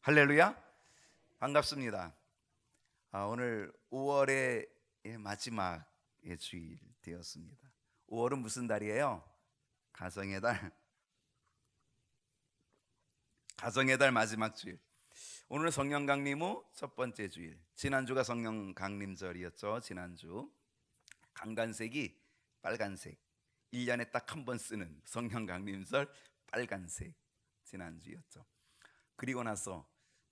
할렐루야, 반갑습니다. 오늘 5월의 마지막 주일 되었습니다. 5월은 무슨 달이에요? 가정의 달. 가정의 달 마지막 주일. 오늘은 성령 강림 후 첫 번째 주일. 지난주가 성령 강림절이었죠. 지난주 강간색이 빨간색, 1년에 딱 한 번 쓰는 성령 강림절 빨간색 지난주였죠. 그리고 나서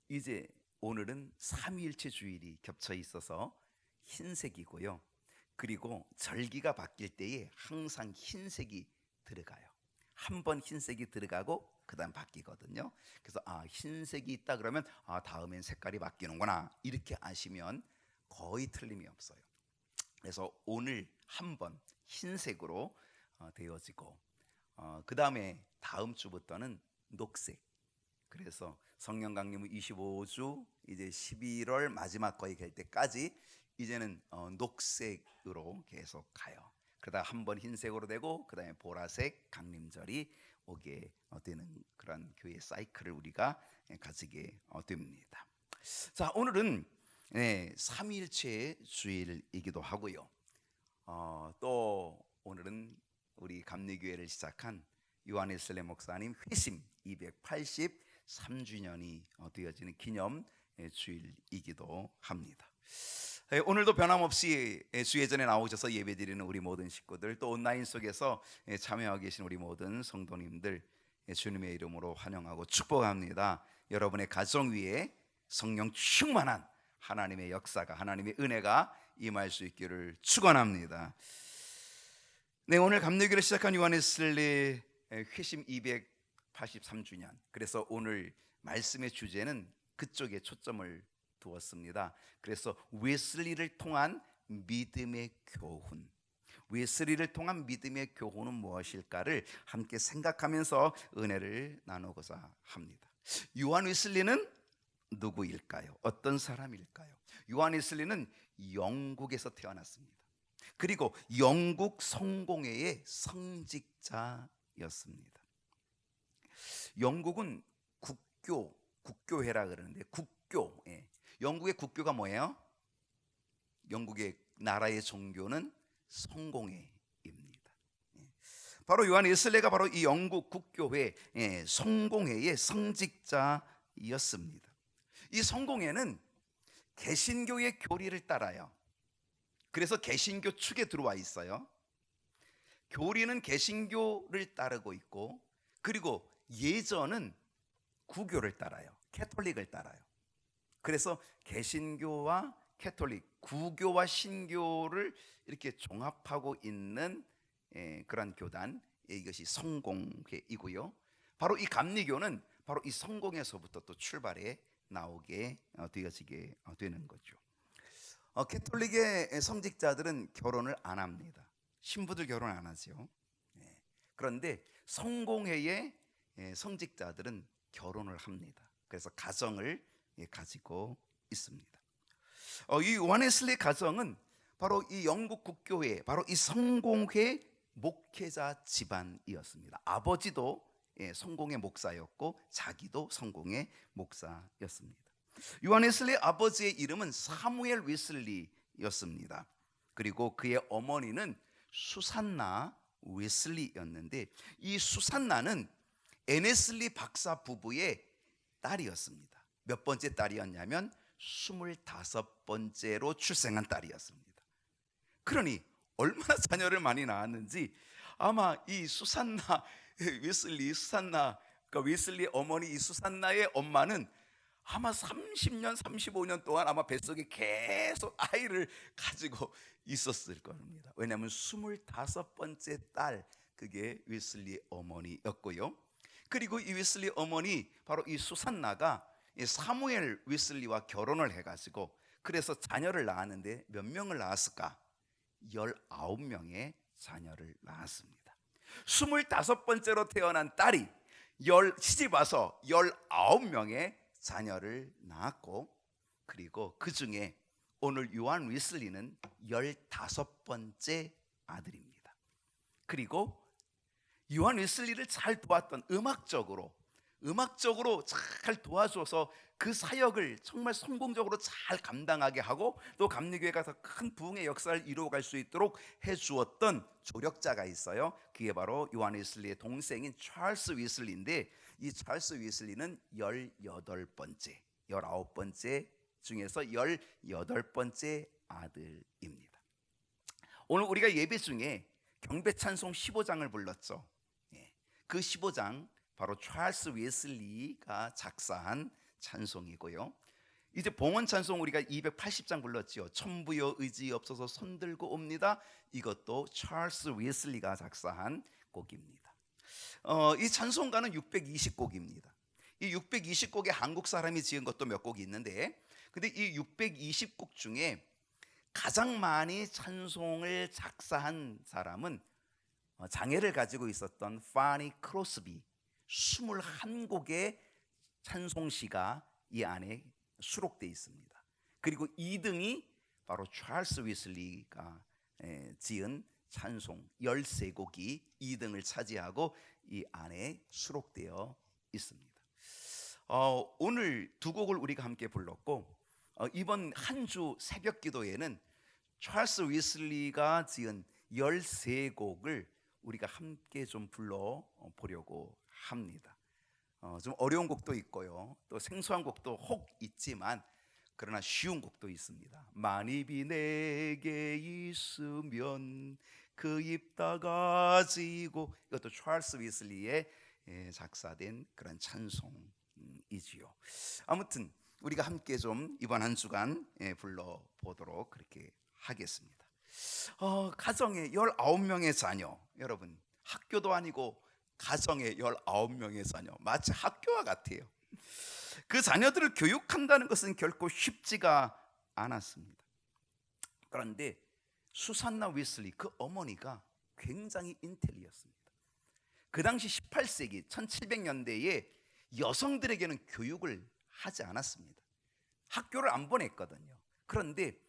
이제 오늘은 삼위일체 주일이 겹쳐 있어서 흰색이고요. 그리고 절기가 바뀔 때에 항상 흰색이 들어가요. 한 번 흰색이 들어가고 그다음 바뀌거든요. 그래서 흰색이 있다 그러면 다음엔 색깔이 바뀌는구나, 이렇게 아시면 거의 틀림이 없어요. 그래서 오늘 한 번 흰색으로 되어지고 그 다음에 다음 주부터는 녹색. 그래서 성령 강림 후 25주 이제 11월 마지막 거의 갈 때까지 이제는 녹색으로 계속 가요. 그러다 한 번 흰색으로 되고 그 다음에 보라색 강림절이 오게 되는 그런 교회 사이클을 우리가 가지게 됩니다. 자, 오늘은 삼위일체 주일이기도 하고요. 또 오늘은 우리 감리교회를 시작한 요한웨슬리 목사님 회심 283주년이 되어지는 기념 주일이기도 합니다. 오늘도 변함없이 주예전에 나오셔서 예배드리는 우리 모든 식구들, 또 온라인 속에서 참여하고 계신 우리 모든 성도님들 주님의 이름으로 환영하고 축복합니다. 여러분의 가정 위에 성령 충만한 하나님의 역사가, 하나님의 은혜가 임할 수 있기를 축원합니다. 네, 오늘 감리교회를 시작한 요한웨슬리 회심 283주년. 그래서 오늘 말씀의 주제는 그쪽에 초점을 두었습니다. 그래서 웨슬리를 통한 믿음의 교훈. 웨슬리를 통한 믿음의 교훈은 무엇일까를 함께 생각하면서 은혜를 나누고자 합니다. 요한 웨슬리는 누구일까요? 어떤 사람일까요? 요한 웨슬리는 영국에서 태어났습니다. 그리고 영국 성공회의 성직자였습니다. 영국은 국교회라 그러는데 영국의 국교가 뭐예요? 영국의 나라의 종교는 성공회입니다. 바로 요한 웨슬리가 바로 이 영국 국교회 성공회의 성직자였습니다. 이 성공회는 개신교의 교리를 따라요. 그래서 개신교 축에 들어와 있어요. 교리는 개신교를 따르고 있고, 그리고 예전은 구교를 따라요. 캐톨릭을 따라요. 그래서 개신교와 캐톨릭, 구교와 신교를 이렇게 종합하고 있는 그런 교단, 이것이 성공회이고요. 바로 이 감리교는 바로 이 성공에서부터 또 출발해 나오게 되어지게 되는 거죠. 캐톨릭의 성직자들은 결혼을 안 합니다. 신부들 결혼 안 하죠. 그런데 성공회의 성직자들은 결혼을 합니다. 그래서 가정을 가지고 있습니다. 이 요한 웨슬리 가정은 바로 이 영국 국교회, 바로 이 성공회 목회자 집안이었습니다. 아버지도 성공회 목사였고 자기도 성공회 목사였습니다. 요한 웨슬리 아버지의 이름은 사무엘 웨슬리였습니다. 그리고 그의 어머니는 수산나 웨슬리였는데, 이 수산나는 앤웨슬리 박사 부부의 딸이었습니다. 몇 번째 딸이었냐면 25번째로 출생한 딸이었습니다. 그러니 얼마나 자녀를 많이 낳았는지 아마 이 수산나 웨슬리, 그러니까 웨슬리 어머니 이 수산나의 엄마는 아마 30년, 35년 동안 아마 뱃속에 계속 아이를 가지고 있었을 겁니다. 왜냐하면 25번째 딸, 그게 웨슬리 어머니였고요. 그리고 이 웨슬리 어머니, 바로 이 수산나가 사무엘 웨슬리와 결혼을 해가지고 그래서 자녀를 낳았는데 몇 명을 낳았을까? 19명의 자녀를 낳았습니다. 25번째로 태어난 딸이 시집 와서 19명의 자녀를 낳았고, 그리고 그 중에 오늘 요한 웨슬리는 15번째 아들입니다. 그리고 요한 웨슬리를 잘 도왔던, 음악적으로 음악적으로 잘 도와줘서 그 사역을 정말 성공적으로 잘 감당하게 하고 또 감리교회가 더 큰 부흥의 역사를 이루어갈 수 있도록 해주었던 조력자가 있어요. 그게 바로 요한 웨슬리의 동생인 찰스 웨슬리인데, 이 찰스 웨슬리는 18번째, 19번째 중에서 18번째 아들입니다. 오늘 우리가 예배 중에 경배 찬송 15장을 불렀죠. 그 15장 바로 찰스 웨슬리가 작사한 찬송이고요. 이제 봉헌 찬송 우리가 280장 불렀지요. 천부여 의지 없어서 손들고 옵니다. 이것도 찰스 웨슬리가 작사한 곡입니다. 이 찬송가는 620곡입니다. 이 620곡에 한국 사람이 지은 것도 몇 곡이 있는데, 근데 이 620곡 중에 가장 많이 찬송을 작사한 사람은 장애를 가지고 있었던 파니 크로스비 21곡의 찬송시가 이 안에 수록되어 있습니다. 그리고 2등이 바로 찰스 웨슬리가 지은 찬송 13곡이 2등을 차지하고 이 안에 수록되어 있습니다. 오늘 두 곡을 우리가 함께 불렀고, 이번 한 주 새벽 기도에는 찰스 웨슬리가 지은 13곡을 우리가 함께 좀 불러보려고 합니다. 좀 어려운 곡도 있고요, 또 생소한 곡도 혹 있지만 그러나 쉬운 곡도 있습니다. 만입이 내게 있으면 그 입 다 가지고, 이것도 찰스 웨슬리의 작사된 그런 찬송이지요. 아무튼 우리가 함께 좀 이번 한 주간 불러보도록 그렇게 하겠습니다. 가정에 19명의 자녀, 여러분 학교도 아니고 가정에 19명의 자녀, 마치 학교와 같아요. 그 자녀들을 교육한다는 것은 결코 쉽지가 않았습니다. 그런데 수산나 웨슬리, 그 어머니가 굉장히 인텔리였습니다. 그 당시 18세기 1700년대에 여성들에게는 교육을 하지 않았습니다. 학교를 안 보냈거든요. 그런데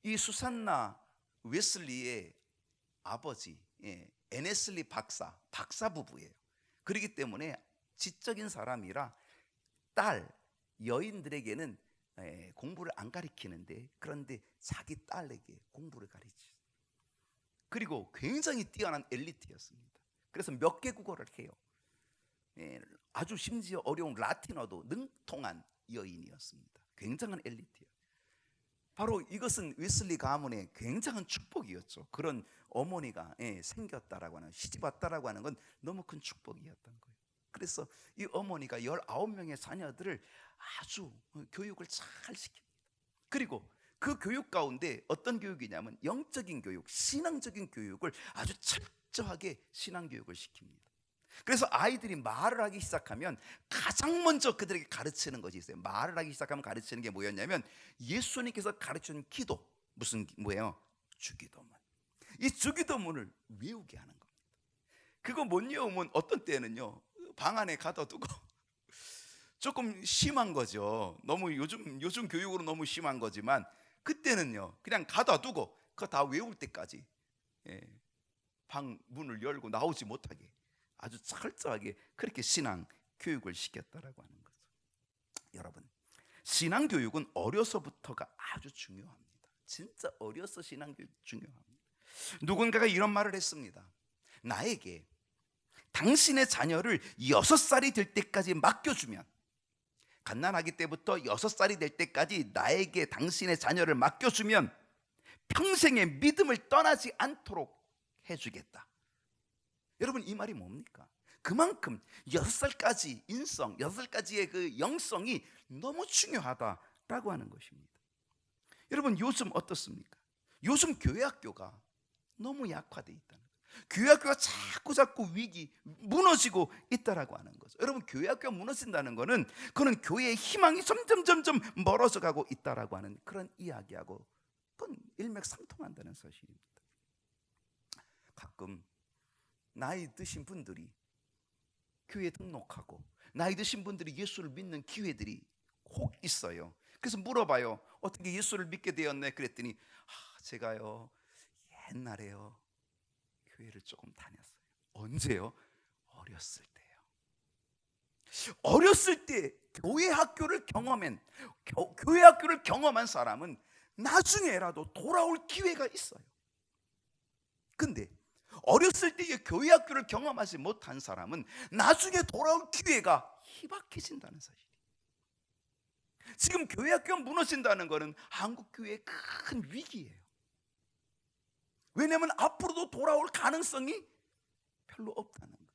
이 수산나 웨슬리의 아버지 애네슬리 박사 부부예요. 그렇기 때문에 지적인 사람이라 딸 여인들에게는 공부를 안 가르치는데, 그런데 자기 딸에게 공부를 가르치죠. 그리고 굉장히 뛰어난 엘리트였습니다. 그래서 몇 개 국어를 해요. 아주 심지어 어려운 라틴어도 능통한 여인이었습니다. 굉장한 엘리트예요. 바로 이것은 웨슬리 가문의 굉장한 축복이었죠. 그런 어머니가 생겼다라고 하는, 시집 왔다라고 하는 건 너무 큰 축복이었던 거예요. 그래서 이 어머니가 19명의 자녀들을 아주 교육을 잘 시킵니다. 그리고 그 교육 가운데 어떤 교육이냐면 영적인 교육, 신앙적인 교육을 아주 철저하게 신앙교육을 시킵니다. 그래서 아이들이 말을 하기 시작하면 가장 먼저 그들에게 가르치는 것이 있어요. 말을 하기 시작하면 가르치는 게 뭐였냐면, 예수님께서 가르치는 기도, 뭐예요? 주기도문. 이 주기도문을 외우게 하는 겁니다. 그거 못 외우면 어떤 때는요, 방 안에 가둬두고 조금 심한 거죠. 너무 요즘 교육으로 너무 심한 거지만, 그때는요 그냥 가둬두고 그거 다 외울 때까지 방 문을 열고 나오지 못하게 아주 철저하게 그렇게 신앙 교육을 시켰다라고 하는 거죠. 여러분, 신앙 교육은 어려서부터가 아주 중요합니다. 진짜 어려서 신앙 교육 중요합니다. 누군가가 이런 말을 했습니다. 나에게 당신의 자녀를 6살이 될 때까지 맡겨주면, 갓난아기 때부터 6살이 될 때까지 나에게 당신의 자녀를 맡겨주면 평생의 믿음을 떠나지 않도록 해주겠다. 여러분, 이 말이 뭡니까? 그만큼 6살까지 인성, 6살까지의 그 영성이 너무 중요하다라고 하는 것입니다. 여러분, 요즘 어떻습니까? 요즘 교회학교가 너무 약화되어 있다는 거예요. 교회학교가 자꾸 무너지고 있다라고 하는 거죠. 여러분, 교회학교가 무너진다는 거는, 그는 교회의 희망이 점점 멀어져 가고 있다라고 하는 그런 이야기하고 그건 일맥상통한다는 사실입니다. 가끔 나이 드신 분들이 교회에 등록하고 나이 드신 분들이 예수를 믿는 기회들이 혹 있어요. 그래서 물어봐요. 어떻게 예수를 믿게 되었네? 그랬더니 제가요 옛날에요 교회를 조금 다녔어요. 언제요? 어렸을 때요. 어렸을 때 교회 학교를 경험한 사람은 나중에라도 돌아올 기회가 있어요. 근데 어렸을 때의 교회 학교를 경험하지 못한 사람은 나중에 돌아올 기회가 희박해진다는 사실이에요. 지금 교회 학교가 무너진다는 것은 한국 교회의 큰 위기예요. 왜냐하면 앞으로도 돌아올 가능성이 별로 없다는 거예요.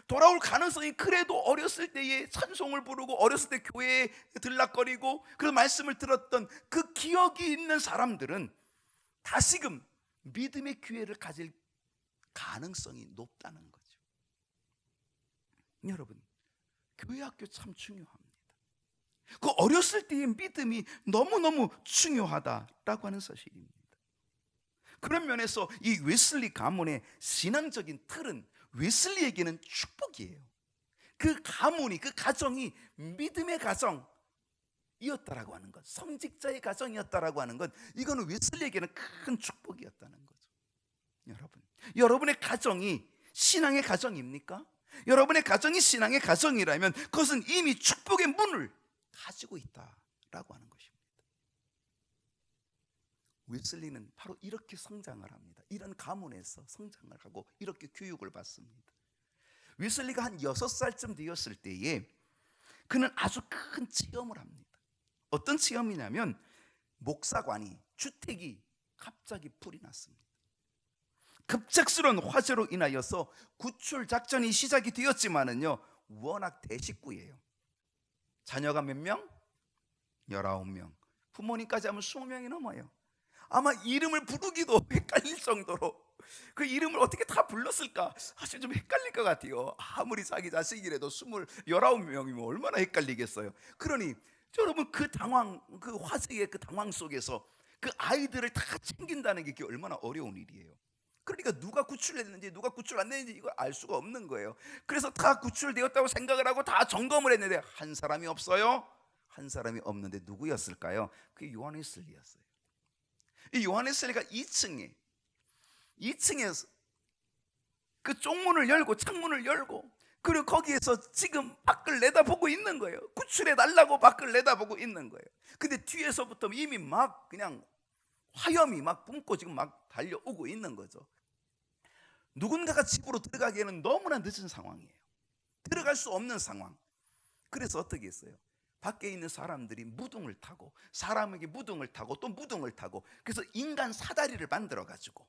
돌아올 가능성이, 그래도 어렸을 때에 찬송을 부르고 어렸을 때 교회에 들락거리고 그 말씀을 들었던 그 기억이 있는 사람들은 다시금 믿음의 기회를 가질 가능성이 높다는 거죠. 여러분, 교회 학교 참 중요합니다. 그 어렸을 때의 믿음이 너무너무 중요하다라고 하는 사실입니다. 그런 면에서 이 웨슬리 가문의 신앙적인 틀은 웨슬리에게는 축복이에요. 그 가문이, 그 가정이 믿음의 가정이었다라고 하는 것, 성직자의 가정이었다라고 하는 것, 이거는 웨슬리에게는 큰 축복이었다는 거죠. 여러분의 가정이 신앙의 가정입니까? 여러분의 가정이 신앙의 가정이라면 그것은 이미 축복의 문을 가지고 있다라고 하는 것입니다. 웨슬리는 바로 이렇게 성장을 합니다. 이런 가문에서 성장을 하고 이렇게 교육을 받습니다. 웨슬리가 한 6살쯤 되었을 때에 그는 아주 큰 체험을 합니다. 어떤 체험이냐면, 목사관이, 주택이 갑자기 불이 났습니다. 급작스러운 화재로 인하여서 구출 작전이 시작이 되었지만은요, 워낙 대식구예요. 자녀가 몇 명? 19명. 부모님까지 하면 20명이 넘어요. 아마 이름을 부르기도 헷갈릴 정도로, 그 이름을 어떻게 다 불렀을까 사실 좀 헷갈릴 것 같아요. 아무리 자기 자식이라도 19명이면 얼마나 헷갈리겠어요. 그러니 여러분, 그 화재의 그 당황 속에서 그 아이들을 다 챙긴다는 게 얼마나 어려운 일이에요. 그러니까 누가 구출했는지 누가 구출 안 됐는지 이걸 알 수가 없는 거예요. 그래서 다 구출되었다고 생각을 하고 다 점검을 했는데 한 사람이 없어요. 한 사람이 없는데 누구였을까요? 그게 요한 웨슬리였어요. 이 요한 웨슬리가 2층에서 그 쪽문을 열고 창문을 열고, 그리고 거기에서 지금 밖을 내다보고 있는 거예요. 구출해 달라고 밖을 내다보고 있는 거예요. 근데 뒤에서부터 이미 막 그냥 화염이 막 뿜고 지금 막 달려오고 있는 거죠. 누군가가 집으로 들어가기에는 너무나 늦은 상황이에요. 들어갈 수 없는 상황. 그래서 어떻게 했어요? 밖에 있는 사람들이 무등을 타고, 사람에게 무등을 타고 또 무등을 타고, 그래서 인간 사다리를 만들어 가지고,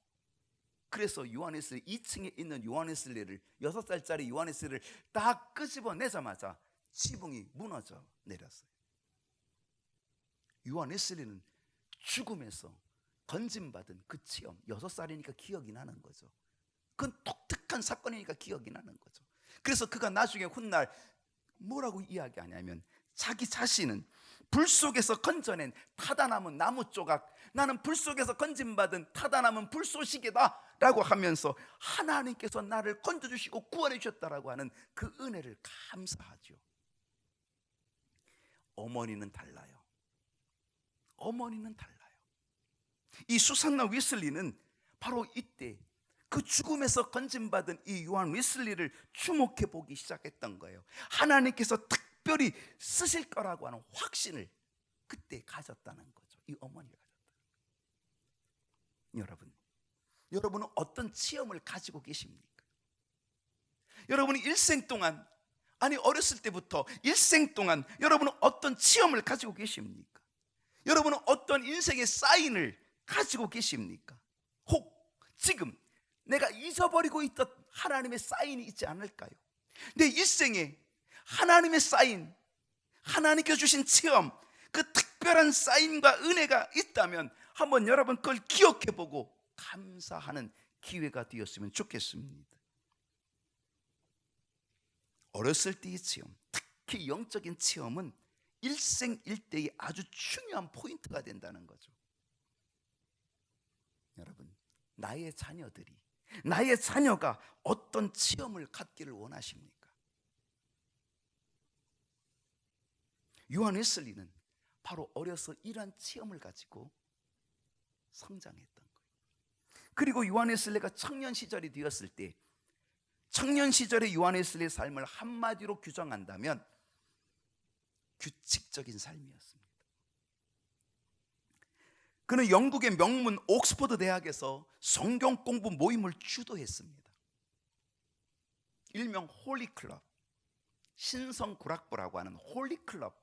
그래서 요한 웨슬리 2층에 있는 요한 웨슬리를, 6살짜리 요한 웨슬리를 딱 끄집어내자마자 지붕이 무너져 내렸어요. 요한 웨슬리는 죽음에서 건짐받은 그 체험, 6살이니까 기억이 나는 거죠. 그건 독특한 사건이니까 기억이 나는 거죠. 그래서 그가 나중에 훗날 뭐라고 이야기하냐면, 자기 자신은 불 속에서 건져낸 타다 남은 나무 조각, 나는 불 속에서 건짐받은 타다 남은 불쏘시개다 라고 하면서 하나님께서 나를 건져주시고 구원해 주셨다라고 하는 그 은혜를 감사하죠. 어머니는 달라요. 어머니는 달라요. 이 수산나 웨슬리는 바로 이때 그 죽음에서 건짐받은 이 요한 웨슬리를 주목해 보기 시작했던 거예요. 하나님께서 특별히 쓰실 거라고 하는 확신을 그때 가졌다는 거죠. 이 어머니가 가졌다. 여러분은 어떤 체험을 가지고 계십니까? 여러분이 일생 동안, 아니 어렸을 때부터 일생 동안 여러분은 어떤 체험을 가지고 계십니까? 여러분은 어떤 인생의 사인을 가지고 계십니까? 혹 지금 내가 잊어버리고 있던 하나님의 사인이 있지 않을까요? 내 일생에 하나님의 사인, 하나님께서 주신 체험, 그 특별한 사인과 은혜가 있다면 한번 여러분 그걸 기억해보고 감사하는 기회가 되었으면 좋겠습니다. 어렸을 때의 체험, 특히 영적인 체험은 일생일대의 아주 중요한 포인트가 된다는 거죠. 여러분, 나의 자녀가 어떤 체험을 갖기를 원하십니까? 요한 웨슬리는 바로 어려서 이러한 체험을 가지고 성장했던 거예요. 그리고 요한 웨슬리가 청년 시절이 되었을 때 청년 시절의 요한 웨슬리의 삶을 한마디로 규정한다면 규칙적인 삶이었습니다. 그는 영국의 명문 옥스퍼드 대학에서 성경 공부 모임을 주도했습니다. 일명 홀리클럽, 신성구락부라고 하는 홀리클럽.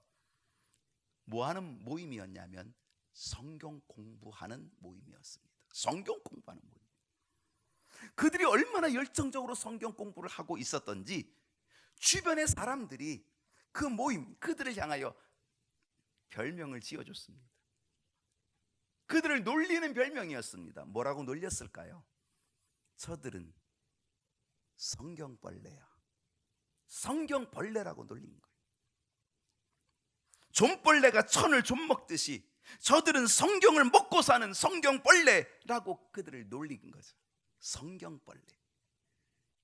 뭐하는 모임이었냐면 성경 공부하는 모임이었습니다. 성경 공부하는 모임. 그들이 얼마나 열정적으로 성경 공부를 하고 있었던지 주변의 사람들이 그 모임, 그들을 향하여 별명을 지어줬습니다. 그들을 놀리는 별명이었습니다. 뭐라고 놀렸을까요? 저들은 성경벌레야. 성경벌레라고 놀린 거예요. 좀벌레가 천을 좀 먹듯이 저들은 성경을 먹고 사는 성경벌레라고 그들을 놀린 거죠. 성경벌레.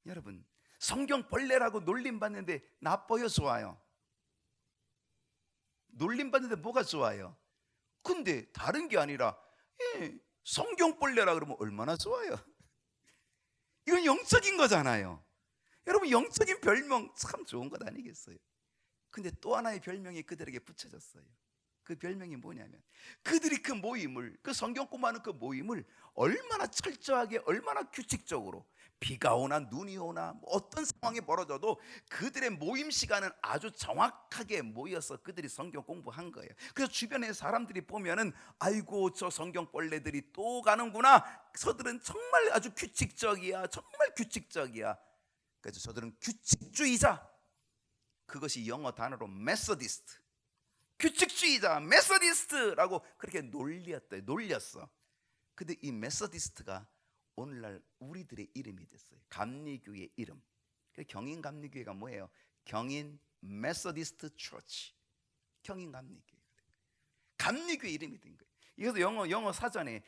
여러분, 성경벌레라고 놀림받는데 나빠요, 좋아요? 놀림받는데 뭐가 좋아요? 근데 다른 게 아니라 성경벌레라 그러면 얼마나 좋아요? 이건 영적인 거잖아요. 여러분, 영적인 별명 참 좋은 것 아니겠어요? 근데 또 하나의 별명이 그들에게 붙여졌어요. 그 별명이 뭐냐면 그들이 그 모임을, 그 성경 공부하는 그 모임을 얼마나 철저하게, 얼마나 규칙적으로, 비가 오나 눈이 오나 어떤 상황이 벌어져도 그들의 모임 시간은 아주 정확하게 모여서 그들이 성경 공부한 거예요. 그래서 주변에 사람들이 보면은 아이고 저 성경벌레들이 또 가는구나. 저들은 정말 아주 규칙적이야. 정말 규칙적이야. 그래서 저들은 규칙주의자. 그것이 영어 단어로 메소디스트. 규칙주의자, 메소디스트라고 그렇게 놀렸어. 근데 이 메소디스트가 오늘날 우리들의 이름이 됐어요. 감리교의 이름. 경인 감리교회가 뭐예요? 경인 메소디스트 처치. 경인 감리교회. 감리교의 이름이 된 거예요. 이것도 영어 사전에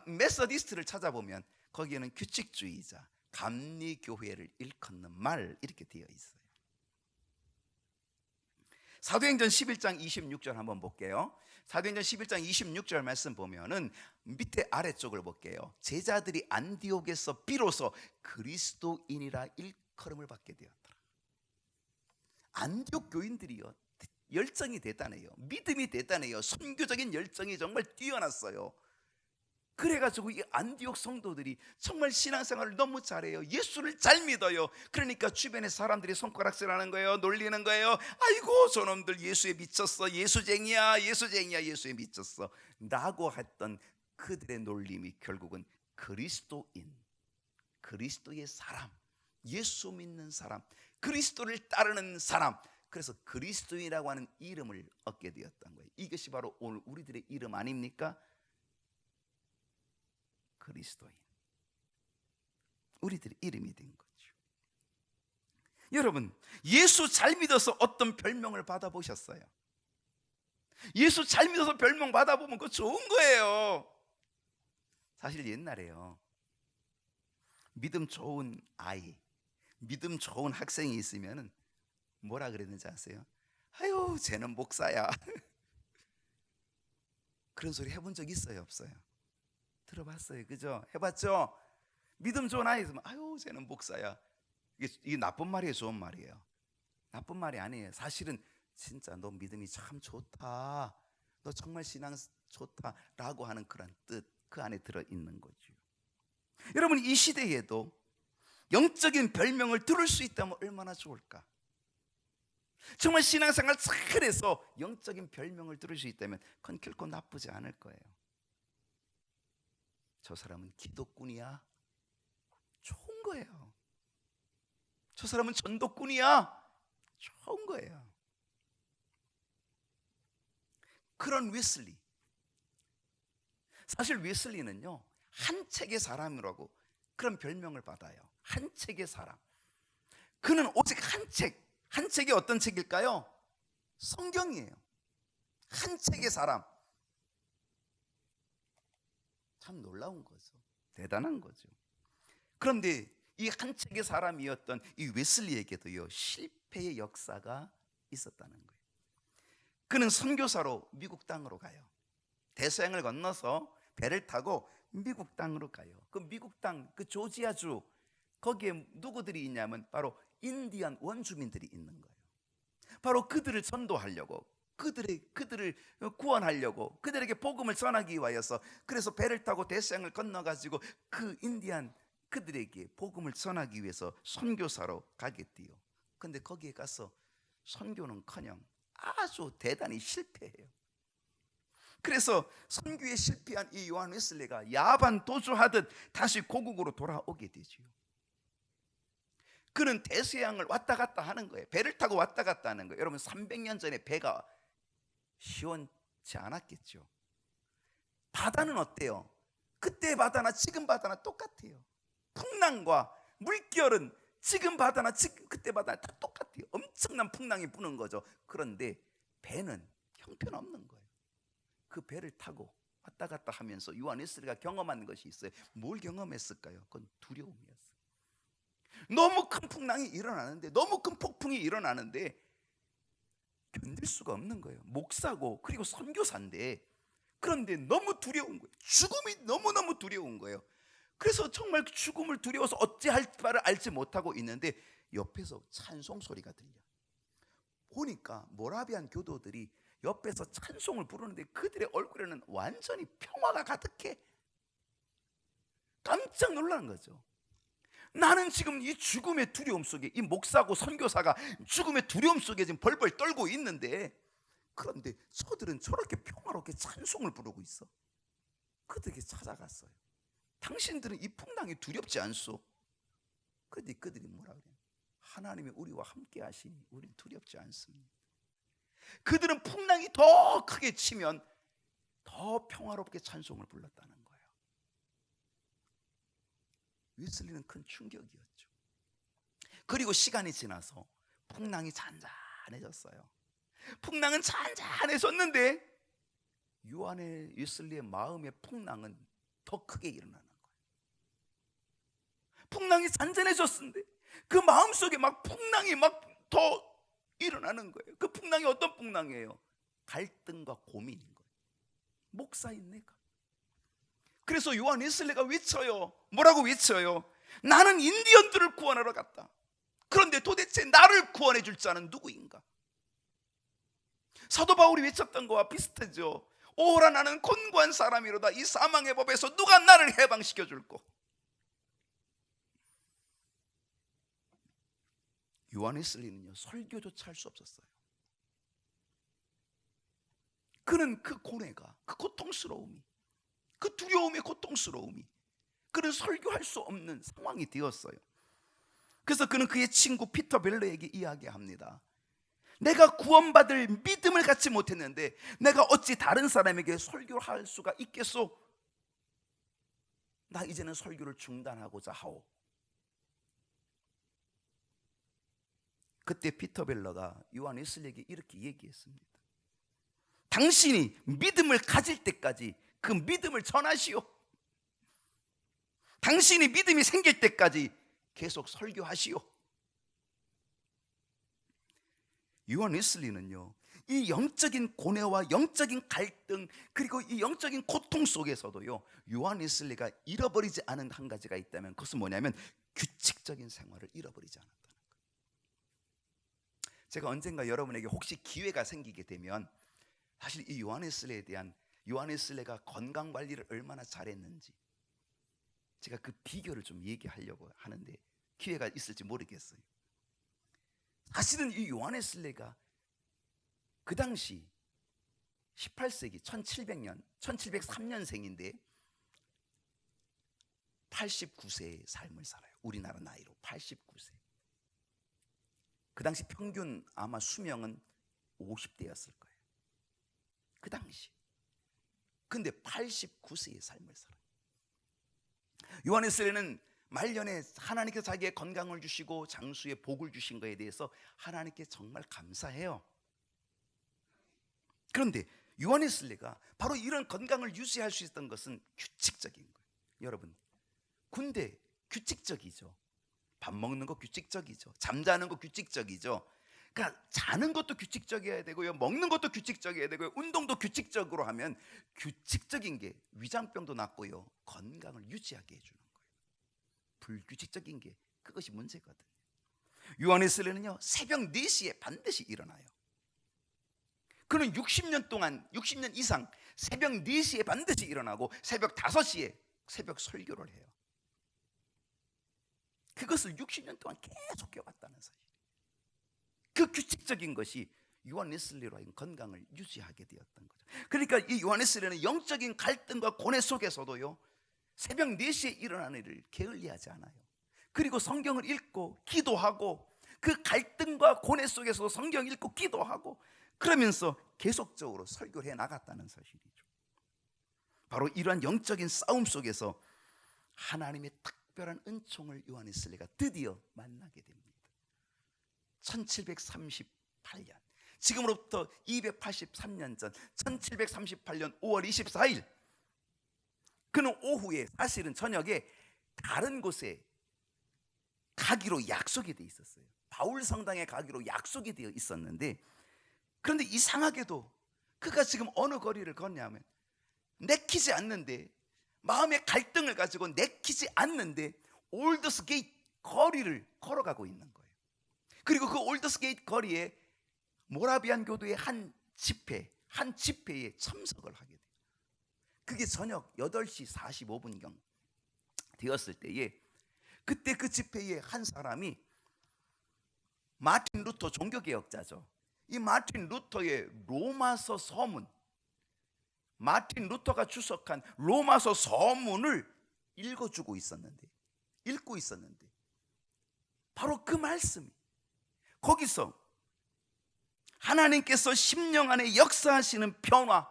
메소디스트를 찾아보면 거기에는 규칙주의자, 감리교회를 일컫는 말 이렇게 되어 있어요. 사도행전 11장 26절 한번 볼게요. 사도행전 11장 26절 말씀 보면은 밑에 아래쪽을 볼게요. 제자들이 안디옥에서 비로소 그리스도인이라 일컬음을 받게 되었더라. 안디옥 교인들이요, 열정이 대단해요. 믿음이 대단해요. 선교적인 열정이 정말 뛰어났어요. 그래가지고 이 안디옥 성도들이 정말 신앙생활을 너무 잘해요. 예수를 잘 믿어요. 그러니까 주변의 사람들이 손가락질하는 거예요. 놀리는 거예요. 아이고 저놈들 예수에 미쳤어. 예수쟁이야. 예수쟁이야. 예수에 미쳤어 라고 했던 그들의 놀림이 결국은 그리스도인, 그리스도의 사람, 예수 믿는 사람, 그리스도를 따르는 사람, 그래서 그리스도인이라고 하는 이름을 얻게 되었던 거예요. 이것이 바로 오늘 우리들의 이름 아닙니까? 그리스도인. 우리들의 이름이 된 거죠. 여러분, 예수 잘 믿어서 어떤 별명을 받아보셨어요? 예수 잘 믿어서 별명 받아보면 그거 좋은 거예요. 사실 옛날에요, 믿음 좋은 아이, 믿음 좋은 학생이 있으면 뭐라 그랬는지 아세요? 아유 쟤는 목사야. 그런 소리 해본 적 있어요, 없어요? 들어봤어요, 그죠? 해봤죠? 믿음 좋은 아이 있으면 아유 쟤는 목사야. 이게 나쁜 말이에요, 좋은 말이에요? 나쁜 말이 아니에요. 사실은 진짜 너 믿음이 참 좋다, 너 정말 신앙 좋다 라고 하는 그런 뜻, 그 안에 들어있는 거죠. 여러분, 이 시대에도 영적인 별명을 들을 수 있다면 얼마나 좋을까? 정말 신앙생활 잘해서 영적인 별명을 들을 수 있다면 그건 결코 나쁘지 않을 거예요. 저 사람은 기독군이야, 좋은 거예요. 저 사람은 전도꾼이야, 좋은 거예요. 그런 웨슬리, 사실 웨슬리는요 한 책의 사람이라고 그런 별명을 받아요. 한 책의 사람. 그는 오직 한 책이 어떤 책일까요? 성경이에요. 한 책의 사람. 참 놀라운 거죠. 대단한 거죠. 그런데 이 한 책의 사람이었던 이 웨슬리에게도요 실패의 역사가 있었다는 거예요. 그는 선교사로 미국 땅으로 가요. 대서양을 건너서 배를 타고 미국 땅으로 가요. 그 미국 땅, 그 조지아주 거기에 누구들이 있냐면 바로 인디안 원주민들이 있는 거예요. 바로 그들을 전도하려고, 그들을 구원하려고, 그들에게 복음을 전하기 위하여서, 그래서 배를 타고 대서양을 건너가지고 그 인디안 그들에게 복음을 전하기 위해서 선교사로 가겠디요. 근데 거기에 가서 선교는커녕 아주 대단히 실패해요. 그래서 선교에 실패한 이 요한 웨슬리가 야반 도주하듯 다시 고국으로 돌아오게 되지요. 그는 대서양을 왔다 갔다 하는 거예요. 배를 타고 왔다 갔다 하는 거예요. 여러분, 300년 전에 배가 시원치 않았겠죠. 바다는 어때요? 그때 바다나 지금 바다나 똑같아요. 풍랑과 물결은 지금 바다나 그때 바다나 다 똑같아요. 엄청난 풍랑이 부는 거죠. 그런데 배는 형편없는 거예요. 그 배를 타고 왔다 갔다 하면서 요한 웨슬리가 경험한 것이 있어요. 뭘 경험했을까요? 그건 두려움이었어요. 너무 큰 풍랑이 일어나는데, 너무 큰 폭풍이 일어나는데 견딜 수가 없는 거예요. 목사고 그리고 선교사인데, 그런데 너무 두려운 거예요. 죽음이 너무너무 두려운 거예요. 그래서 정말 죽음을 두려워서 어찌할 바를 알지 못하고 있는데 옆에서 찬송 소리가 들려. 보니까 모라비안 교도들이 옆에서 찬송을 부르는데 그들의 얼굴에는 완전히 평화가 가득해. 깜짝 놀라는 거죠. 나는 지금 이 죽음의 두려움 속에, 이 목사고 선교사가 죽음의 두려움 속에 지금 벌벌 떨고 있는데, 그런데 저들은 저렇게 평화롭게 찬송을 부르고 있어. 그들에게 찾아갔어요. 당신들은 이 풍랑이 두렵지 않소? 그런데 그들이 뭐라 그래요? 하나님이 우리와 함께 하시니 우린 두렵지 않습니다. 그들은 풍랑이 더 크게 치면 더 평화롭게 찬송을 불렀다는 거예요. 웨슬리는 큰 충격이었죠. 그리고 시간이 지나서 풍랑이 잔잔해졌어요. 풍랑은 잔잔해졌는데 요한의 웨슬리의 마음의 풍랑은 더 크게 일어나는 거예요. 풍랑이 잔잔해졌는데 그 마음속에 막 풍랑이 막 더 일어나는 거예요. 그 풍랑이 어떤 풍랑이에요? 갈등과 고민인 거예요. 목사인 내가. 그래서 요한 웨슬리가 외쳐요. 뭐라고 외쳐요? 나는 인디언들을 구원하러 갔다. 그런데 도대체 나를 구원해 줄 자는 누구인가? 사도 바울이 외쳤던 거와 비슷하죠. 오라, 나는 곤고한 사람이로다. 이 사망의 법에서 누가 나를 해방시켜 줄꼬? 요한 웨슬리는요, 설교조차 할 수 없었어요. 그는 그 고뇌가, 그 고통스러움이, 그 두려움의 고통스러움이, 그는 설교할 수 없는 상황이 되었어요. 그래서 그는 그의 친구 피터 벨러에게 이야기합니다. 내가 구원받을 믿음을 갖지 못했는데 내가 어찌 다른 사람에게 설교할 수가 있겠소? 나 이제는 설교를 중단하고자 하오. 그때 피터 벨러가 요한 웨슬리에게 이렇게 얘기했습니다. 당신이 믿음을 가질 때까지 그 믿음을 전하시오. 당신이 믿음이 생길 때까지 계속 설교하시오. 요한 웨슬리는요, 이 영적인 고뇌와 영적인 갈등, 그리고 이 영적인 고통 속에서도요, 요한 웨슬리가 잃어버리지 않은 한 가지가 있다면 그것은 뭐냐면 규칙적인 생활을 잃어버리지 않았다는 거예요. 제가 언젠가 여러분에게 혹시 기회가 생기게 되면 사실 이 요한 웨슬리에 대한, 요한 웨슬리가 건강 관리를 얼마나 잘했는지 제가 그 비결을 좀 얘기하려고 하는데 기회가 있을지 모르겠어요. 사실은 이 요한 웨슬리가 그 당시 18세기 1700년 1703년생인데 89세의 삶을 살아요. 우리나라 나이로 89세. 그 당시 평균 아마 수명은 50대였을 거예요. 그 당시. 근데 89세의 삶을 살아요. 요한 웨슬리는 말년에 하나님께서 자기의 건강을 주시고 장수의 복을 주신 것에 대해서 하나님께 정말 감사해요. 그런데 요한 웨슬리가 바로 이런 건강을 유지할 수 있었던 것은 규칙적인 거예요. 여러분, 군대 규칙적이죠. 밥 먹는 거 규칙적이죠. 잠자는 거 규칙적이죠. 그러니까 자는 것도 규칙적이어야 되고요, 먹는 것도 규칙적이어야 되고요, 운동도 규칙적으로 하면 규칙적인 게 위장병도 낫고요, 건강을 유지하게 해주는 거예요. 불규칙적인 게 그것이 문제거든요. 요한 웨슬리는요 새벽 4시에 반드시 일어나요. 그는 60년 이상 새벽 4시에 반드시 일어나고 새벽 5시에 새벽 설교를 해요. 그것을 60년 동안 계속 해왔다는 사실. 그 규칙적인 것이 요한 웨슬리로의 건강을 유지하게 되었던 거죠. 그러니까 이 요한 웨슬리는 영적인 갈등과 고뇌 속에서도요 새벽 4시에 일어나는 일을 게을리하지 않아요. 그리고 성경을 읽고 기도하고 그 갈등과 고뇌 속에서 성경 읽고 기도하고 그러면서 계속적으로 설교를 해 나갔다는 사실이죠. 바로 이러한 영적인 싸움 속에서 하나님의 특별한 은총을 요한 웨슬리가 드디어 만나게 됩니다. 1738년, 지금으로부터 283년 전 1738년 5월 24일 그는 오후에, 사실은 저녁에 다른 곳에 가기로 약속이 돼 있었어요. 바울 성당에 가기로 약속이 되어 있었는데, 그런데 이상하게도 그가 지금 어느 거리를 걷냐면 내키지 않는데, 마음의 갈등을 가지고 내키지 않는데 올드스 게이트 거리를 걸어가고 있는 거예요. 그리고 그 올드스 게이트 거리에 모라비안 교도의 한 집회에 참석을 하게 돼요. 그게 저녁 8시 45분경 되었을 때에, 그때 그 집회에 한 사람이 마틴 루터, 종교개혁자죠. 이 마틴 루터의 로마서 서문, 마틴 루터가 주석한 로마서 서문을 읽고 있었는데 바로 그 말씀이, 거기서 하나님께서 심령 안에 역사하시는 변화,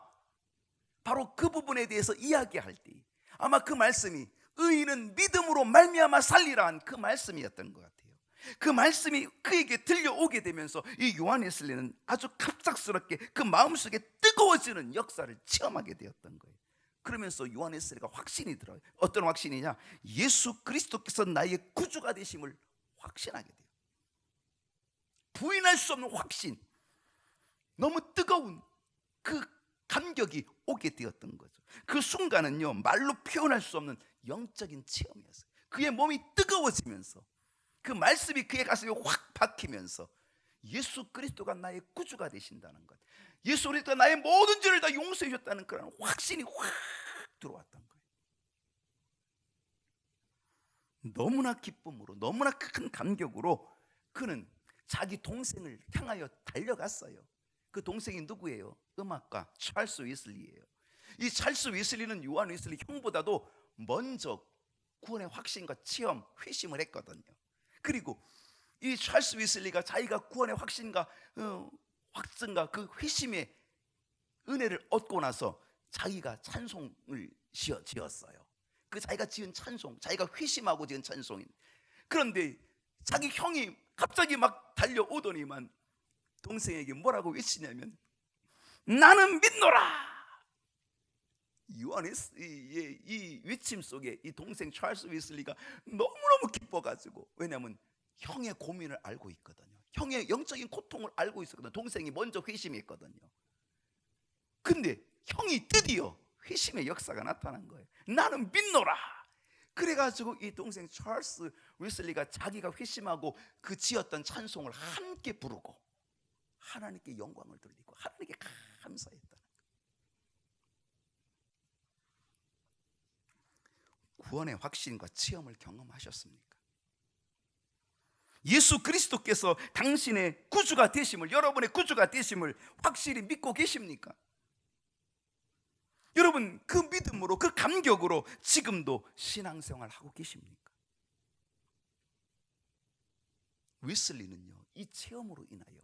바로 그 부분에 대해서 이야기할 때 아마 그 말씀이 의인은 믿음으로 말미암아 살리라 한 그 말씀이었던 것 같아요. 그 말씀이 그에게 들려오게 되면서 이 요한 웨슬리는 아주 갑작스럽게 그 마음속에 뜨거워지는 역사를 체험하게 되었던 거예요. 그러면서 요한 웨슬리가 확신이 들어요. 어떤 확신이냐? 예수 그리스도께서 나의 구주가 되심을 확신하게 돼요. 부인할 수 없는 확신, 너무 뜨거운 그 감격이 오게 되었던 거죠. 그 순간은요 말로 표현할 수 없는 영적인 체험이었어요. 그의 몸이 뜨거워지면서 그 말씀이 그의 가슴에 확 박히면서 예수 그리스도가 나의 구주가 되신다는 것, 예수 그리스도가 나의 모든 죄를 다 용서해 주셨다는 그런 확신이 확 들어왔던 거예요. 너무나 기쁨으로, 너무나 큰 감격으로 그는 자기 동생을 향하여 달려갔어요. 그 동생이 누구예요? 음악가 찰스 웨슬리예요. 이 찰스 웨슬리는 요한 웨슬리 형보다도 먼저 구원의 확신과 체험, 회심을 했거든요. 그리고 이 찰스 웨슬리가 자기가 구원의 확신과 확증과 그 회심의 은혜를 얻고 나서 자기가 찬송을 지었어요. 그 자기가 지은 찬송, 자기가 회심하고 지은 찬송인. 그런데 자기 형이 갑자기 막 달려오더니만 동생에게 뭐라고 외치냐면 나는 믿노라. 이 외침 속에 이 동생 찰스 웨슬리가 너무너무 기뻐가지고, 왜냐하면 형의 고민을 알고 있거든요. 형의 영적인 고통을 알고 있었거든요. 동생이 먼저 회심했거든요. 근데 형이 드디어 회심의 역사가 나타난 거예요. 나는 믿노라. 그래가지고 이 동생 찰스 웨슬리가 자기가 회심하고 그 지었던 찬송을 함께 부르고 하나님께 영광을 돌리고 하나님께 감사했다는 거예요. 구원의 확신과 체험을 경험하셨습니까? 예수 그리스도께서 당신의 구주가 되심을, 여러분의 구주가 되심을 확실히 믿고 계십니까? 여러분 그 믿음으로, 그 감격으로 지금도 신앙생활 하고 계십니까? 웨슬리는요 이 체험으로 인하여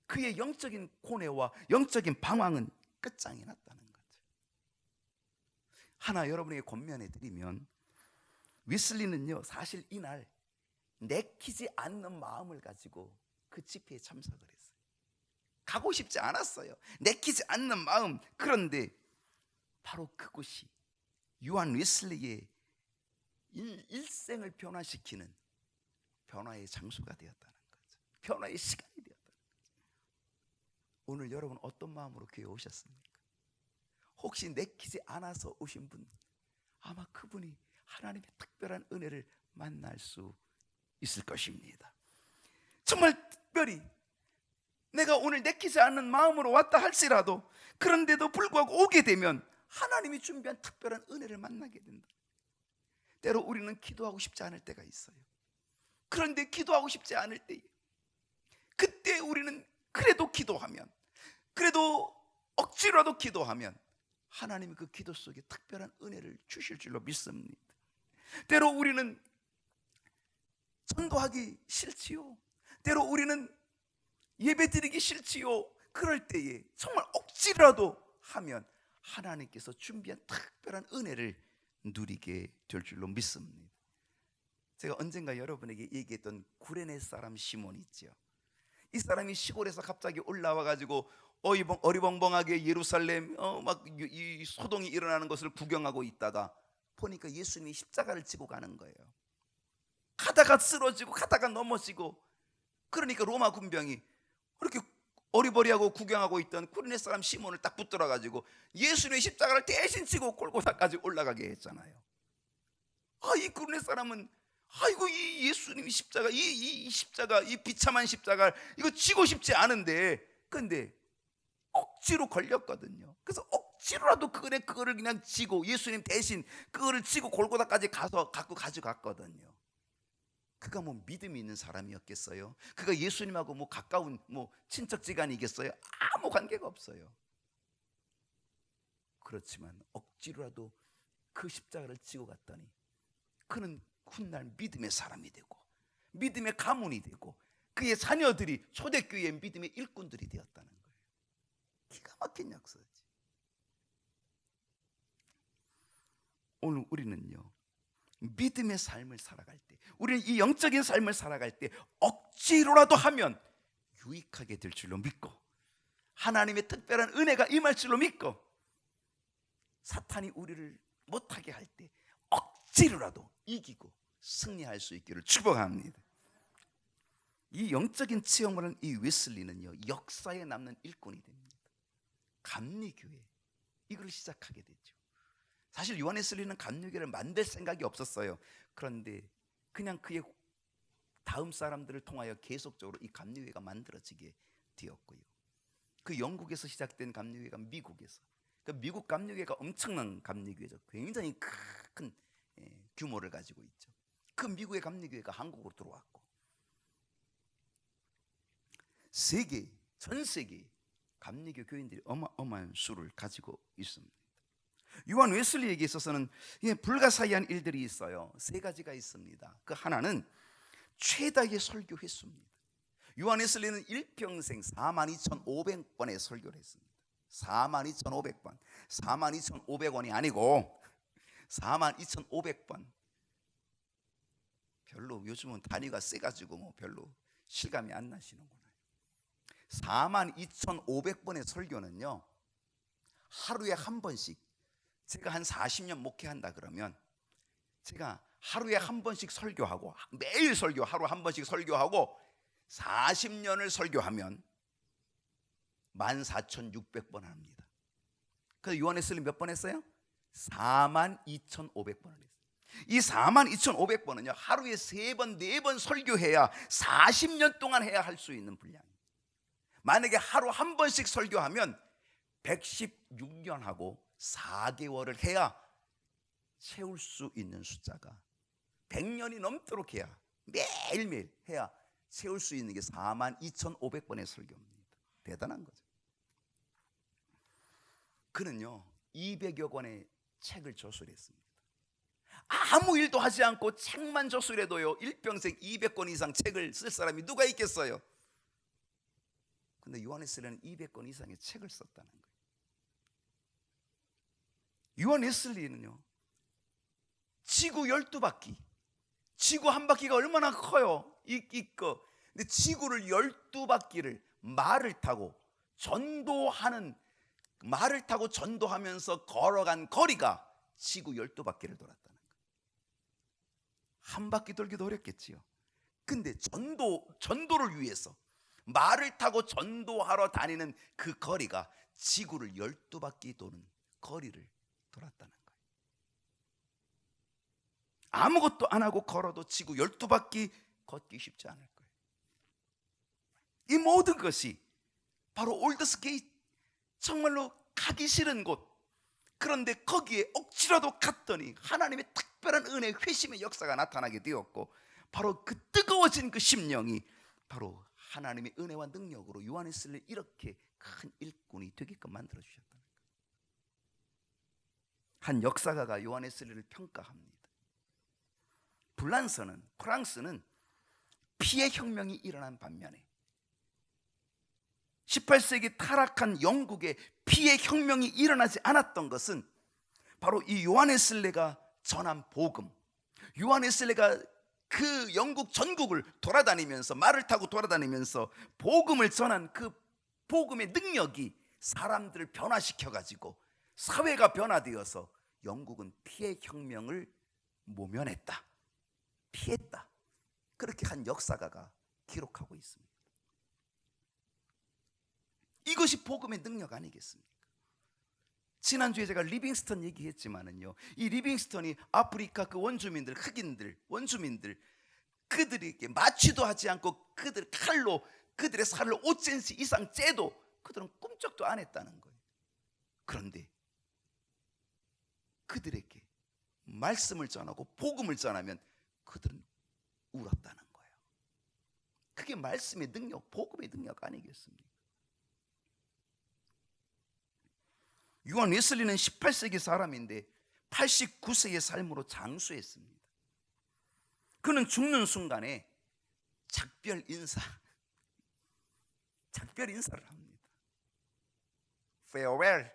그의 영적인 고뇌와 영적인 방황은 끝장이 났다는 거죠. 하나 여러분에게 권면해 드리면, 웨슬리는요 사실 이날 내키지 않는 마음을 가지고 그 집회에 참석을 했어요. 가고 싶지 않았어요. 내키지 않는 마음. 그런데 바로 그곳이 요한 웨슬리의 일생을 변화시키는 변화의 장소가 되었다는 거죠. 변화의 시간이 되었다는 거죠. 오늘 여러분 어떤 마음으로 교회에 오셨습니까? 혹시 내키지 않아서 오신 분, 아마 그분이 하나님의 특별한 은혜를 만날 수 있을 것입니다. 정말 특별히 내가 오늘 내키지 않는 마음으로 왔다 할지라도, 그런데도 불구하고 오게 되면 하나님이 준비한 특별한 은혜를 만나게 된다. 때로 우리는 기도하고 싶지 않을 때가 있어요. 그런데 기도하고 싶지 않을 때, 그때 우리는 그래도 기도하면, 그래도 억지로라도 기도하면 하나님이 그 기도 속에 특별한 은혜를 주실 줄로 믿습니다. 때로 우리는 전도하기 싫지요. 때로 우리는 예배드리기 싫지요. 그럴 때에 정말 억지라도 하면 하나님께서 준비한 특별한 은혜를 누리게 될 줄로 믿습니다. 제가 언젠가 여러분에게 얘기했던 구레네 사람 시몬 있죠. 이 사람이 시골에서 갑자기 올라와 가지고 어리벙벙하게 예루살렘 막 이 소동이 일어나는 것을 구경하고 있다가 보니까 예수님이 십자가를 지고 가는 거예요. 가다가 쓰러지고 가다가 넘어지고, 그러니까 로마 군병이 그렇게 어리버리하고 구경하고 있던 구레네 사람 시몬을 딱 붙들어 가지고 예수님의 십자가를 대신 지고 골고다까지 올라가게 했잖아요. 이 구레네 사람은 아이고, 이 예수님이 십자가, 이 십자가, 이 비참한 십자가를 이거 지고 싶지 않은데, 근데 억지로 걸렸거든요. 그래서 억지로라도 그거를 그냥 지고, 예수님 대신 그거를 지고 골고다까지 가서 갖고 가져갔거든요. 그가 뭐 믿음이 있는 사람이었겠어요? 그가 예수님하고 뭐 가까운 뭐 친척지간이겠어요? 아무 관계가 없어요. 그렇지만 억지로라도 그 십자가를 지고 갔더니 그는 훗날 믿음의 사람이 되고 믿음의 가문이 되고 그의 자녀들이 초대교회의 믿음의 일꾼들이 되었다는 거예요. 기가 막힌 역사지. 오늘 우리는요, 믿음의 삶을 살아갈 때, 우리는 이 영적인 삶을 살아갈 때 억지로라도 하면 유익하게 될 줄로 믿고, 하나님의 특별한 은혜가 임할 줄로 믿고, 사탄이 우리를 못하게 할 때 억지로라도 이기고 승리할 수 있기를 축복합니다. 이 영적인 체험을 한 이 웨슬리는요, 역사에 남는 일꾼이 됩니다. 감리교회, 이걸 시작하게 됐죠. 사실 요한 웨슬리는 감리교회를 만들 생각이 없었어요. 그런데 그냥 그의 다음 사람들을 통하여 계속적으로 이 감리교회가 만들어지게 되었고요. 그 영국에서 시작된 감리교회가 미국에서, 그 미국 감리교회가 엄청난 감리교회죠. 굉장히 큰 규모를 가지고 있죠. 그 미국의 감리교회가 한국으로 들어왔고, 전 세계 감리교 교인들이 어마어마한 수를 가지고 있습니다. 요한 웨슬리에게 있어서는 불가사의한 일들이 있어요. 세 가지가 있습니다. 그 하나는 최다의 설교 횟수입니다. 요한 웨슬리는 일평생 42,500번의 설교를 했습니다. 42,500번, 42,500원이 아니고 42,500번. 별로 요즘은 단위가 세가지고 뭐 별로 실감이 안 나시는구나. 42,500번의 설교는요, 하루에 한 번씩, 제가 한 40년 목회한다 그러면 제가 하루에 한 번씩 설교하고, 매일 설교, 하루 한 번씩 설교하고 40년을 설교하면 14,600번 합니다. 그래서 요한 웨슬리 몇 번 했어요? 42,500번을 했어요. 이 42,500번은요 하루에 3번, 4번 설교해야 40년 동안 해야 할 수 있는 분량입니다. 만약에 하루 한 번씩 설교하면 116년하고 4개월을 해야 채울 수 있는 숫자가, 100년이 넘도록 해야, 매일매일 해야 채울 수 있는 게 42,500번의 설교입니다. 대단한 거죠. 그는요 200여 권의 책을 저술했습니다. 아무 일도 하지 않고 책만 저술해도요 일평생 200권 이상 책을 쓸 사람이 누가 있겠어요? 근데 요한 웨슬리는 200권 이상의 책을 썼다는 거예요. 요한 웨슬리는요 지구 12바퀴, 지구 한 바퀴가 얼마나 커요? 근데 지구를 12바퀴를 말을 타고 전도하면서 걸어간 거리가 지구 12바퀴를 돌았다는 거예요. 한 바퀴 돌기도 어렵겠지요. 근데 전도를 위해서 말을 타고 전도하러 다니는 그 거리가 지구를 12바퀴 도는 거리를 돌았다는 거예요. 아무것도 안 하고 걸어도 지구 12바퀴 걷기 쉽지 않을 거예요. 이 모든 것이 바로 올드스게이트, 정말로 가기 싫은 곳, 그런데 거기에 억지로도 갔더니 하나님의 특별한 은혜, 회심의 역사가 나타나게 되었고, 바로 그 뜨거워진 그 심령이 바로 하나님의 은혜와 능력으로 요한웨슬리를 이렇게 큰 일꾼이 되게끔 만들어 주셨다는 거예요. 한 역사가가 요한웨슬리를 평가합니다. 프랑스는 피의 혁명이 일어난 반면에 18세기 타락한 영국에 피의 혁명이 일어나지 않았던 것은 바로 이 요한웨슬리가 전한 복음, 요한웨슬리가 그 영국 전국을 돌아다니면서, 말을 타고 돌아다니면서 복음을 전한 그 복음의 능력이 사람들을 변화시켜 가지고 사회가 변화되어서 영국은 피의 혁명을 모면했다, 피했다, 그렇게 한 역사가가 기록하고 있습니다. 이것이 복음의 능력 아니겠습니까? 지난주에 제가 리빙스턴 얘기했지만은요, 이 리빙스턴이 아프리카 그 원주민들, 흑인들, 원주민들, 그들에게 마취도 하지 않고 그들 칼로 그들의 살을 5cm 이상 째도 그들은 꿈쩍도 안 했다는 거예요. 그런데 그들에게 말씀을 전하고 복음을 전하면 그들은 울었다는 거예요. 그게 말씀의 능력, 복음의 능력 아니겠습니까? 요한웨슬리는 18세기 사람인데 89세의 삶으로 장수했습니다. 그는 죽는 순간에 작별 인사를 합니다. Farewell.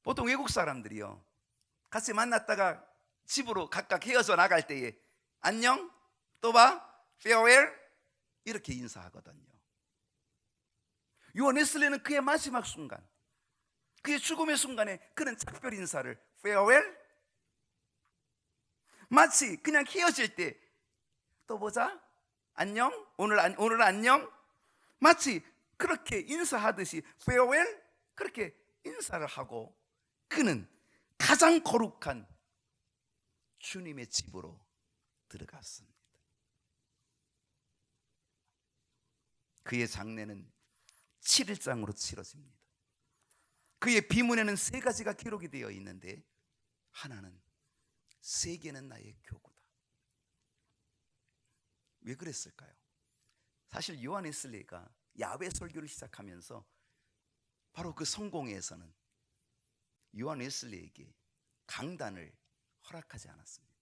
보통 외국 사람들이요, 같이 만났다가 집으로 각각 헤어져 나갈 때에 안녕, 또 봐, Farewell, 이렇게 인사하거든요. 요한웨슬리는 그의 마지막 순간, 그의 죽음의 순간에 그는 작별 인사를 Farewell, 마치 그냥 헤어질 때 또 보자, 안녕, 오늘 안녕, 마치 그렇게 인사하듯이 Farewell, 그렇게 인사를 하고 그는 가장 거룩한 주님의 집으로 들어갔습니다. 그의 장례는 7일장으로 치러집니다. 그의 비문에는 3가지가 기록이 되어 있는데, 하나는 세계는 나의 교구다. 왜 그랬을까요? 사실 요한웨슬리가 야외 설교를 시작하면서 바로 그 성공회에서는 요한웨슬리에게 강단을 허락하지 않았습니다.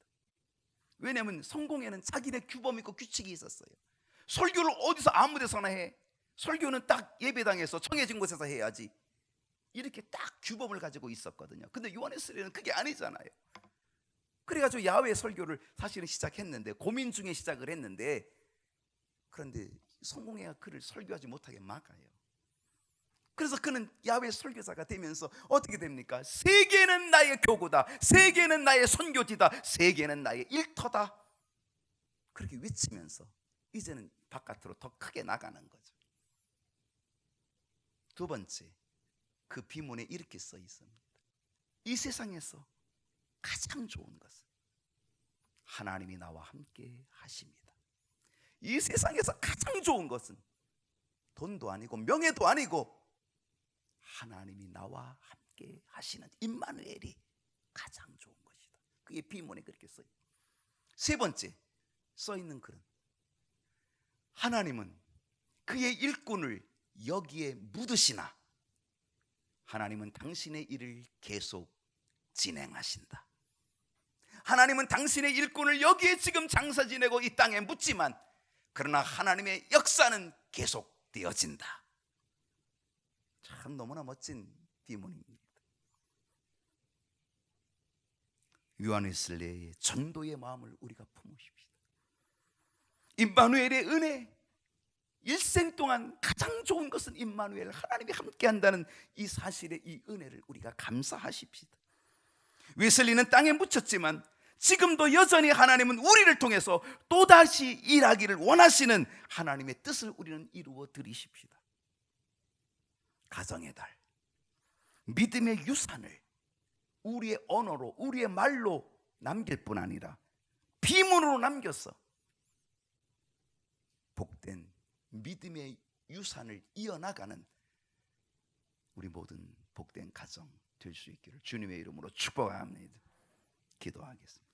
왜냐하면 성공회는 자기네 규범이 있고 규칙이 있었어요. 설교를 어디서 아무 데서나 해, 설교는 딱 예배당에서 정해진 곳에서 해야지, 이렇게 딱 규범을 가지고 있었거든요. 근데 요한웨슬리는 그게 아니잖아요. 그래가지고 야외 설교를 사실은 시작했는데, 고민 중에 시작을 했는데, 그런데 성공회가 그를 설교하지 못하게 막아요. 그래서 그는 야외 설교자가 되면서 어떻게 됩니까? 세계는 나의 교구다, 세계는 나의 선교지다, 세계는 나의 일터다, 그렇게 외치면서 이제는 바깥으로 더 크게 나가는 거죠. 두 번째, 그 비문에 이렇게 써 있습니다. 이 세상에서 가장 좋은 것은 하나님이 나와 함께 하십니다. 이 세상에서 가장 좋은 것은 돈도 아니고 명예도 아니고 하나님이 나와 함께 하시는 임마누엘이 가장 좋은 것이다. 그게 비문에 그렇게 써 있고, 세 번째 써 있는 글은 하나님은 그의 일꾼을 여기에 묻으시나 하나님은 당신의 일을 계속 진행하신다. 하나님은 당신의 일꾼을 여기에 지금 장사 지내고 이 땅에 묻지만, 그러나 하나님의 역사는 계속되어진다. 참 너무나 멋진 비문입니다. 요한웨슬리의 전도의 마음을 우리가 품으십시다. 임마누엘의 은혜, 일생 동안 가장 좋은 것은 임마누엘, 하나님이 함께한다는 이 사실의 이 은혜를 우리가 감사하십시다. 웨슬리는 땅에 묻혔지만 지금도 여전히 하나님은 우리를 통해서 또다시 일하기를 원하시는 하나님의 뜻을 우리는 이루어 드리십시다. 가정의 달, 믿음의 유산을 우리의 언어로, 우리의 말로 남길 뿐 아니라 비문으로 남겼어. 복된 믿음의 유산을 이어나가는 우리 모든 복된 가정 될 수 있기를 주님의 이름으로 축복합니다. 기도하겠습니다.